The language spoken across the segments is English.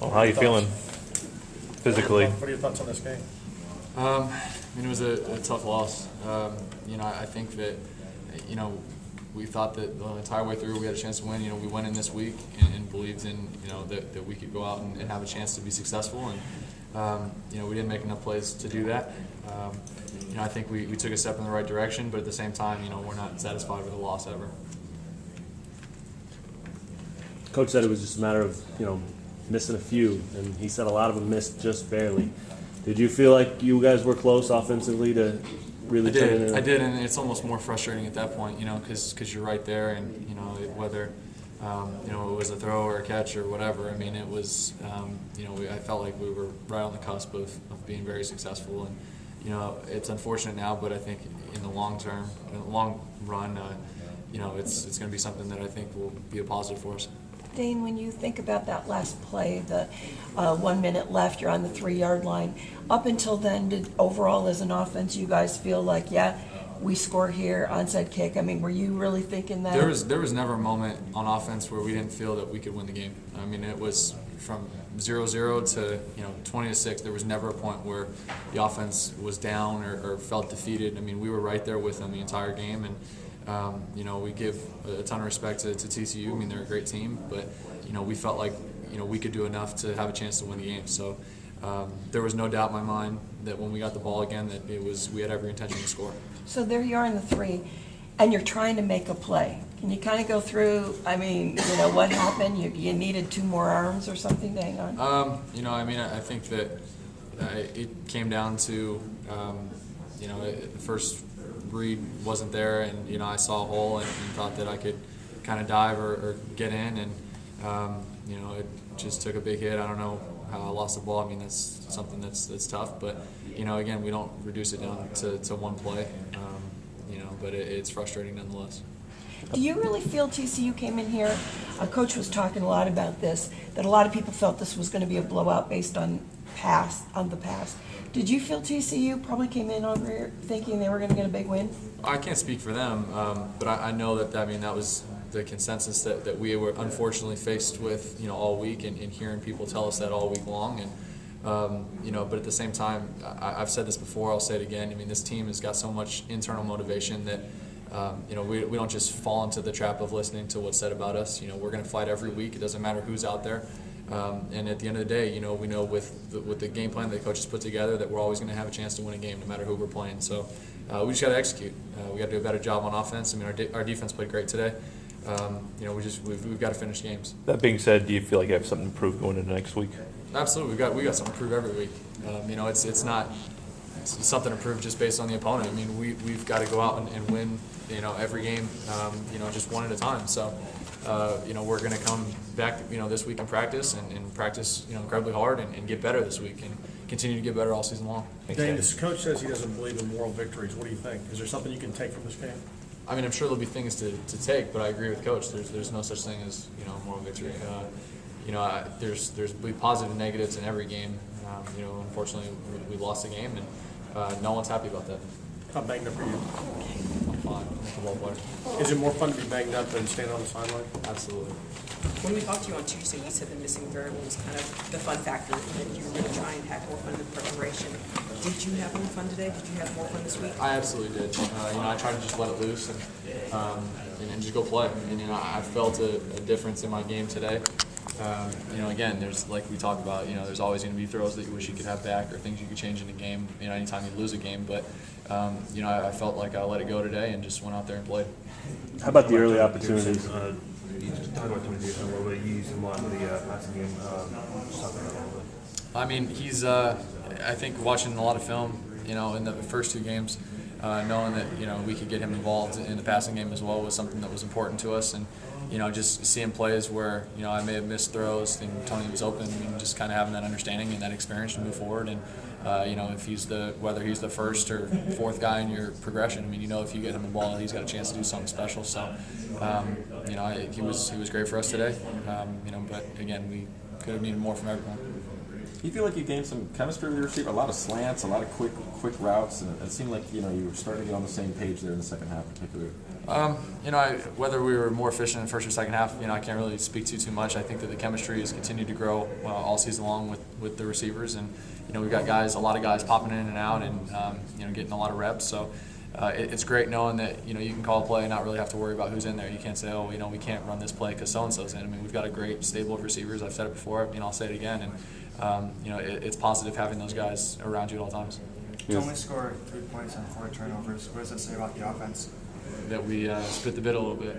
Well, how are you feeling physically? What are your thoughts on this game? It was a tough loss. I think that, we thought that the entire way through we had a chance to win. We went in this week and believed in, that we could go out and have a chance to be successful. And, we didn't make enough plays to do that. I think we took a step in the right direction, but at the same time, we're not satisfied with the loss ever. Coach said it was just a matter of, missing a few, and he said a lot of them missed just barely. Did you feel like you guys were close offensively to really I did, and it's almost more frustrating at that point, because you're right there, and, whether, it was a throw or a catch or whatever, it was, I felt like we were right on the cusp of being very successful, and, it's unfortunate now, but I think in the long term, in the long run, it's going to be something that I think will be a positive for us. Dayne, when you think about that last play, the 1 minute left, you're on the 3-yard line. Up until then, did overall as an offense, you guys feel like, yeah, we score here, onside kick? Were you really thinking that? There was never a moment on offense where we didn't feel that we could win the game. It was from 0-0 to 20-6. There was never a point where the offense was down or felt defeated. We were right there with them the entire game, and we give a ton of respect to TCU. They're a great team, but we felt like we could do enough to have a chance to win the game. So there was no doubt in my mind that when we got the ball again, that we had every intention to score. So there you are in the 3, and you're trying to make a play. Can you kind of go through? What happened? You needed 2 more arms or something to hang on. I think that it came down to the first read wasn't there, and I saw a hole and thought that I could kind of dive or get in, and it just took a big hit. I don't know how I lost the ball. That's something that's tough, but again, we don't reduce it down to one play, but it's frustrating nonetheless. Do you really feel TCU came in here? A coach was talking a lot about this, that a lot of people felt this was going to be a blowout based on the past. Did you feel TCU probably came in over here thinking they were going to get a big win? I can't speak for them, but I know that that was the consensus that we were unfortunately faced with all week, and hearing people tell us that all week long. And but at the same time, I've said this before, I'll say it again. This team has got so much internal motivation that we don't just fall into the trap of listening to what's said about us. We're going to fight every week. It doesn't matter who's out there. And at the end of the day, we know with the game plan that the coaches put together that we're always going to have a chance to win a game, no matter who we're playing. So we just got to execute. We got to do a better job on offense. Our defense played great today. We've got to finish games. That being said, do you feel like you have something to prove going into next week? Absolutely, we got something to prove every week. It's not something to prove just based on the opponent. We've got to go out and win, every game, just one at a time. So, we're going to come back, this week and practice and practice, incredibly hard and get better this week and continue to get better all season long. Dayne, this coach says he doesn't believe in moral victories. What do you think? Is there something you can take from this game? I'm sure there'll be things to take, but I agree with Coach. There's no such thing as moral victory. There's positive and negatives in every game. Unfortunately, we lost the game, and no one's happy about that. How banged up are you? I'm fine. I'm a football player. Is it more fun to be banged up than stand on the sideline? Absolutely. When we talked to you on Tuesday, you said the missing variable was kind of the fun factor, that you were going to try and have more fun in preparation. Did you have more fun today? Did you have more fun this week? I absolutely did. I tried to just let it loose and just go play. And I felt a difference in my game today. Again, there's, like we talked about, there's always going to be throws that you wish you could have back or things you could change in a game, anytime you lose a game. But, I felt like I let it go today and just went out there and played. How about the early opportunities? You just talked about Tony Pearson a little bit. You used him a lot in the passing game. Just talk about that a little bit. He's, I think, watching a lot of film, in the first 2 games, knowing that, we could get him involved in the passing game as well was something that was important to us. And, just seeing plays where, I may have missed throws and Tony was open, just kind of having that understanding and that experience to move forward. And, if whether he's the first or 4th guy in your progression, if you get him the ball, he's got a chance to do something special. So, he was great for us today. But again, we could have needed more from everyone. You feel like you gained some chemistry with your receiver, a lot of slants, a lot of quick routes, and it seemed like you were starting to get on the same page there in the second half, particularly. Whether we were more efficient in the first or second half, I can't really speak too much. I think that the chemistry has continued to grow all season long with the receivers, and we've got a lot of guys popping in and out, and getting a lot of reps. So it's great knowing that you can call a play and not really have to worry about who's in there. You can't say, oh, we can't run this play because so and so's in. I mean, we've got a great stable of receivers. I've said it before. I'll say it again, and it's positive having those guys around you at all times. You only scored 3 points on 4 turnovers. What does that say about the offense? That we spit the bit a little bit.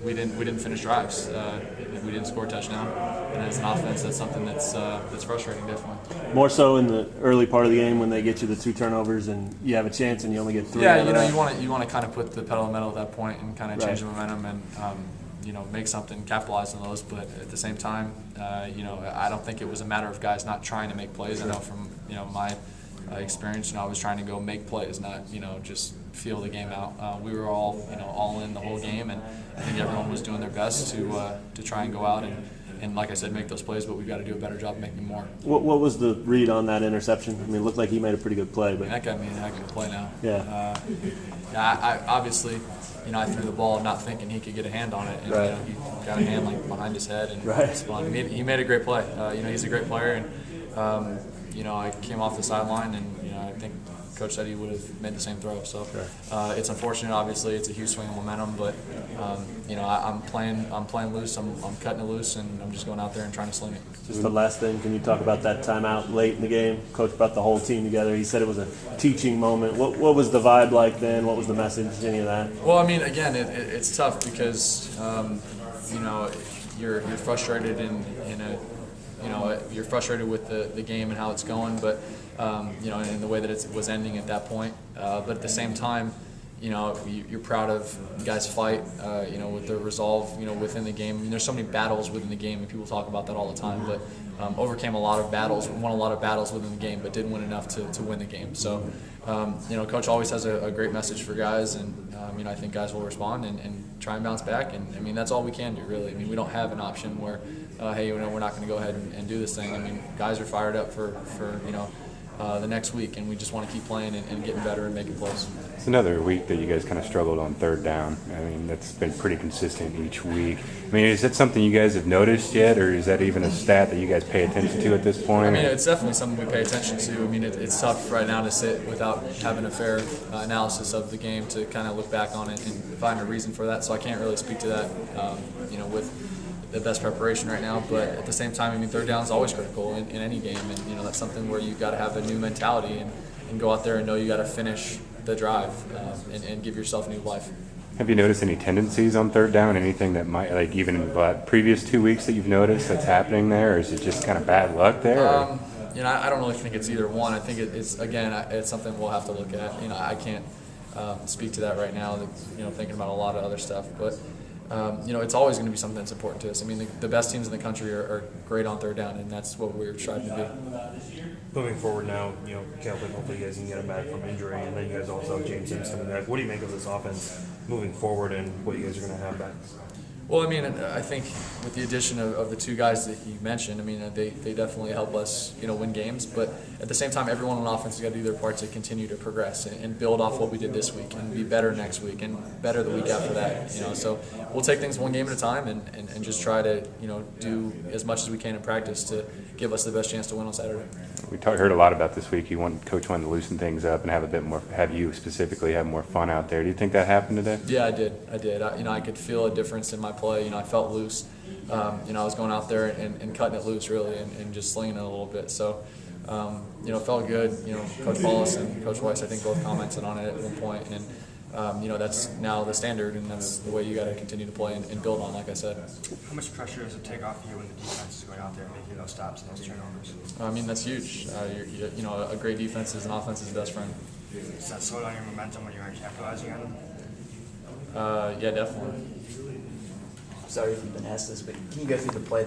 We didn't finish drives. We didn't score a touchdown, and as an offense, that's something that's frustrating, definitely. More so in the early part of the game when they get you the 2 turnovers and you have a chance and you only get 3. Yeah, you want to kind of put the pedal to the metal at that point and kind of change the momentum and make something, capitalize on those. But at the same time, I don't think it was a matter of guys not trying to make plays. I know from my experience, I was trying to go make plays, not just feel the game out. We were all in the whole game, and I think everyone was doing their best to try and go out and like I said, make those plays. But we've got to do a better job of making more. What was the read on that interception? I mean, it looked like he made a pretty good play, but that guy made a heck of a play now. Yeah. I obviously, I threw the ball not thinking he could get a hand on it, and right. He got a hand like behind his head and right. spun. He made a great play. He's a great player, and I came off the sideline, and I think Coach said he would have made the same throw. So it's unfortunate. Obviously, it's a huge swing of momentum, but I'm playing loose. I'm cutting it loose, and I'm just going out there and trying to sling it. Just the last thing, can you talk about that timeout late in the game? Coach brought the whole team together. He said it was a teaching moment. What was the vibe like then? What was the message? Any of that? Well, again, it's tough because you're frustrated you're frustrated with the game and how it's going, but in the way that it was ending at that point. But at the same time, you're proud of guys' fight, with their resolve, within the game. There's so many battles within the game, and people talk about that all the time. But overcame a lot of battles, won a lot of battles within the game, but didn't win enough to win the game. So, Coach always has a great message for guys, and I think guys will respond and try and bounce back. And that's all we can do, really. We don't have an option where, hey, we're not going to go ahead and do this thing. Guys are fired up for the next week, and we just want to keep playing and getting better and making plays. It's another week that you guys kind of struggled on third down. That's been pretty consistent each week. Is that something you guys have noticed yet, or is that even a stat that you guys pay attention to at this point? It's definitely something we pay attention to. It's tough right now to sit without having a fair analysis of the game to kind of look back on it and find a reason for that. So I can't really speak to that, with the best preparation right now. But at the same time, third down is always critical in any game, and that's something where you've got to have a new mentality and go out there and know you got to finish the drive and give yourself new life. Have you noticed any tendencies on third down? Anything that might, like even in the previous 2 weeks that you've noticed that's happening there, or is it just kind of bad luck there? I don't really think it's either one. I think it's something we'll have to look at. I can't speak to that right now. Thinking about a lot of other stuff, but. It's always going to be something that's important to us. The best teams in the country are great on third down, and that's what we're trying to do. Moving forward now, Calvin, hopefully you guys can get him back from injury, and then you guys also have James Sims coming back. What do you make of this offense moving forward and what you guys are going to have back? Well, I think with the addition of the 2 guys that you mentioned, they definitely help us, win games. But at the same time, everyone on offense has got to do their part to continue to progress and build off what we did this week and be better next week and better the week after that. So we'll take things one game at a time and just try to, do as much as we can in practice to give us the best chance to win on Saturday. We heard a lot about this week. Coach wanted to loosen things up and have a bit more, have you specifically have more fun out there. Do you think that happened today? Yeah, I did. I could feel a difference in my play. I felt loose. I was going out there and cutting it loose really and just slinging it a little bit. So, it felt good. Coach Paulus and Coach Weiss, I think, both commented on it at one point. And, that's now the standard, and that's the way you got to continue to play and build on, like I said. How much pressure does it take off you when the defense is going out there and making those stops and those turnovers? That's huge. A great defense is an offense's best friend. Does that slow down your momentum when you aren't capitalizing on them? Yeah, definitely. Sorry if you've been asked this, but can you go through the play